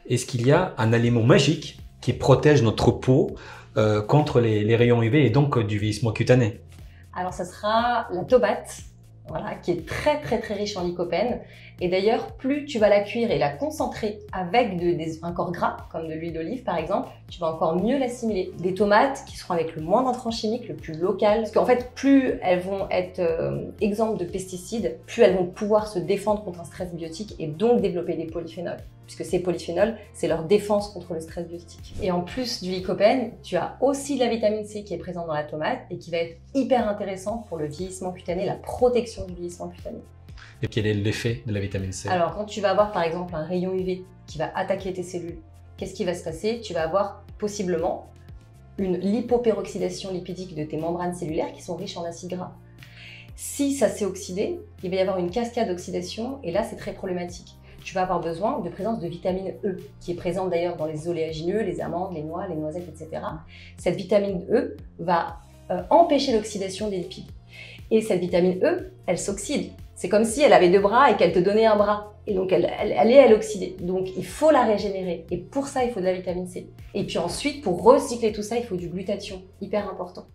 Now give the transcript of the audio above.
Est-ce qu'il y a un aliment magique qui protège notre peau contre les rayons UV et donc du vieillissement cutané? Alors ça sera la tomate, voilà, qui est très très très riche en lycopène. Et d'ailleurs, plus tu vas la cuire et la concentrer avec un corps gras, comme de l'huile d'olive par exemple, tu vas encore mieux l'assimiler. Des tomates qui seront avec le moins d'intrants chimiques, le plus local. Parce qu'en fait, plus elles vont être exemptes de pesticides, plus elles vont pouvoir se défendre contre un stress biotique et donc développer des polyphénols. Puisque ces polyphénols, c'est leur défense contre le stress biotique. Et en plus du lycopène, tu as aussi de la vitamine C qui est présente dans la tomate et qui va être hyper intéressante pour le vieillissement cutané, la protection du vieillissement cutané. Et quel est l'effet de la vitamine C? Alors, quand tu vas avoir par exemple un rayon UV qui va attaquer tes cellules, qu'est-ce qui va se passer? Tu vas avoir possiblement une lipoperoxydation lipidique de tes membranes cellulaires qui sont riches en acides gras. Si ça s'est oxydé, il va y avoir une cascade d'oxydation et là, c'est très problématique. Tu vas avoir besoin de présence de vitamine E, qui est présente d'ailleurs dans les oléagineux, les amandes, les noix, les noisettes, etc. Cette vitamine E va empêcher l'oxydation des lipides. Et cette vitamine E, elle s'oxyde. C'est comme si elle avait deux bras et qu'elle te donnait un bras. Et donc, elle est oxydée. Donc, il faut la régénérer. Et pour ça, il faut de la vitamine C. Et puis ensuite, pour recycler tout ça, il faut du glutathion, hyper important.